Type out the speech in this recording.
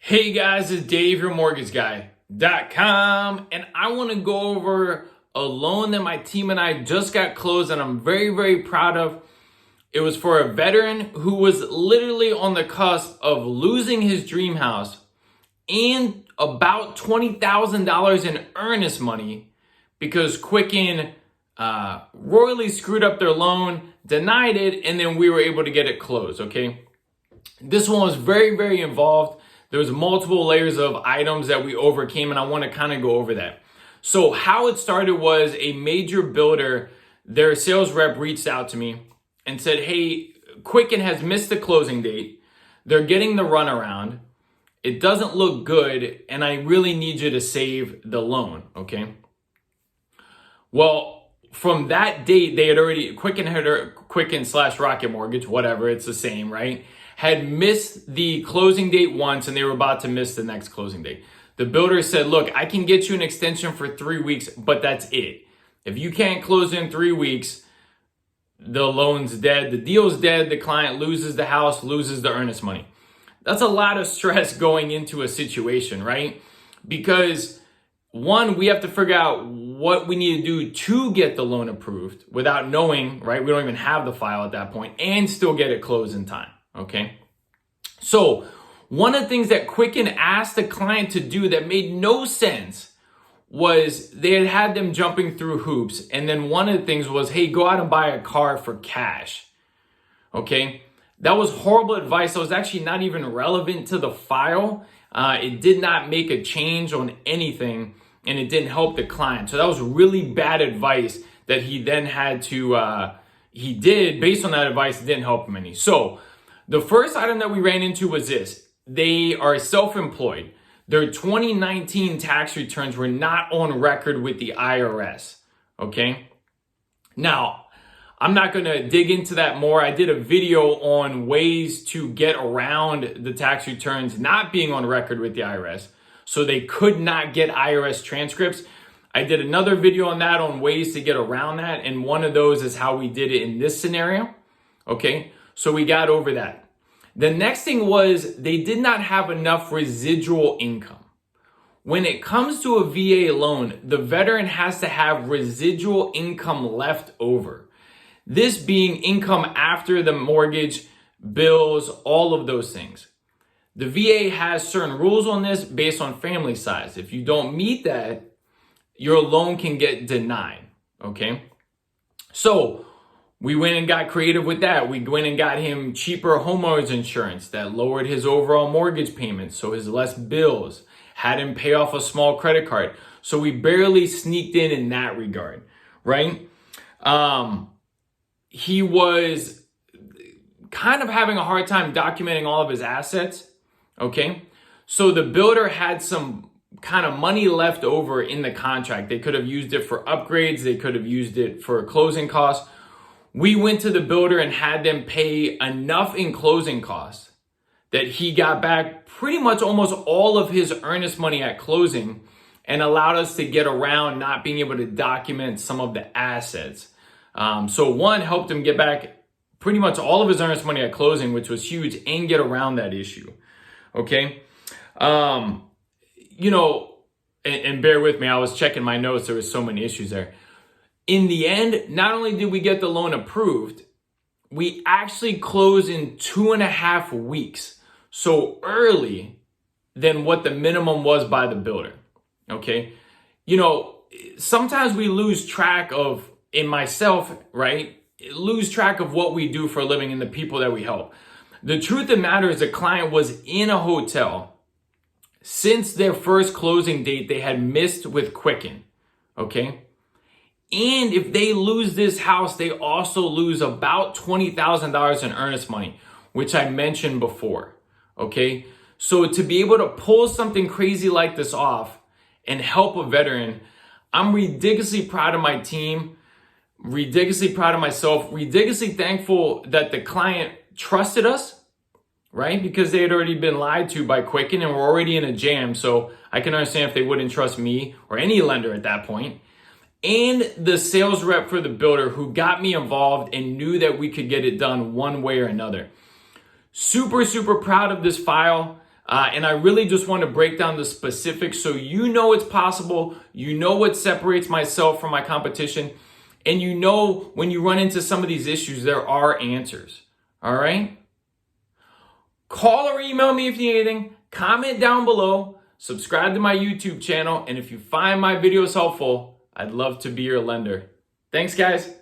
Hey guys, it's Dave, your mortgageguy.com, and I want to go over a loan that my team and I just got closed and I'm very, very proud of. It was for a veteran who was literally on the cusp of losing his dream house and about $20,000 in earnest money because Quicken royally screwed up their loan, denied it, and then we were able to get it closed, okay? This one was very, very involved. There was multiple layers of items that we overcame, and I want to kind of go over that. So how it started was a major builder, their sales rep reached out to me and said, hey, Quicken has missed the closing date. They're getting the runaround. It doesn't look good, and I really need you to save the loan, okay? Well, from that date, they had already, Quicken / Rocket Mortgage, whatever, it's the same, right? Had missed the closing date once and they were about to miss the next closing date. The builder said, look, I can get you an extension for 3 weeks, but that's it. If you can't close in 3 weeks, the loan's dead, the deal's dead, the client loses the house, loses the earnest money. That's a lot of stress going into a situation, right? Because one, we have to figure out what we need to do to get the loan approved without knowing, right? We don't even have the file at that point and still get it closed in time. Okay, so one of the things that Quicken asked the client to do that made no sense was they had them jumping through hoops. And then one of the things was, hey, go out and buy a car for cash. Okay, that was horrible advice. That was actually not even relevant to the file. It did not make a change on anything and it didn't help the client. So that was really bad advice that he then had to, he did based on that advice, it didn't help him any. So the first item that we ran into was this. They are self-employed. Their 2019 tax returns were not on record with the IRS, okay? Now, I'm not gonna dig into that more. I did a video on ways to get around the tax returns not being on record with the IRS, so they could not get IRS transcripts. I did another video on that on ways to get around that, and one of those is how we did it in this scenario, okay? So we got over that. The next thing was they did not have enough residual income. When it comes to a VA loan, the veteran has to have residual income left over. This being income after the mortgage, bills, all of those things. The VA has certain rules on this based on family size. If you don't meet that, your loan can get denied, okay? So we went and got creative with that. We went and got him cheaper homeowners insurance that lowered his overall mortgage payments, so his less bills, had him pay off a small credit card. So we barely sneaked in that regard, right? He was kind of having a hard time documenting all of his assets, okay? So the builder had some kind of money left over in the contract. They could have used it for upgrades. They could have used it for closing costs. We went to the builder and had them pay enough in closing costs that he got back pretty much almost all of his earnest money at closing and allowed us to get around not being able to document some of the assets. So one, helped him get back pretty much all of his earnest money at closing, which was huge, and get around that issue. Okay. You know, and bear with me, I was checking my notes. There was so many issues there. In the end, not only did we get the loan approved, we actually closed in 2.5 weeks. So early than what the minimum was by the builder, okay? You know, sometimes we lose track of, in myself, right? Lose track of what we do for a living and the people that we help. The truth of the matter is the client was in a hotel. Since their first closing date, they had missed with Quicken, okay? And if they lose this house, they also lose about $20,000 in earnest money, which I mentioned before, okay? So to be able to pull something crazy like this off and help a veteran, I'm ridiculously proud of my team, ridiculously proud of myself, ridiculously thankful that the client trusted us, right? Because they had already been lied to by Quicken and were already in a jam. So I can understand if they wouldn't trust me or any lender at that point. And the sales rep for the builder who got me involved and knew that we could get it done one way or another. Super, super proud of this file. And I really just want to break down the specifics so you know it's possible, you know what separates myself from my competition, and you know when you run into some of these issues, there are answers. All right? Call or email me if you need anything. Comment down below. Subscribe to my YouTube channel. And if you find my videos helpful, I'd love to be your lender. Thanks, guys.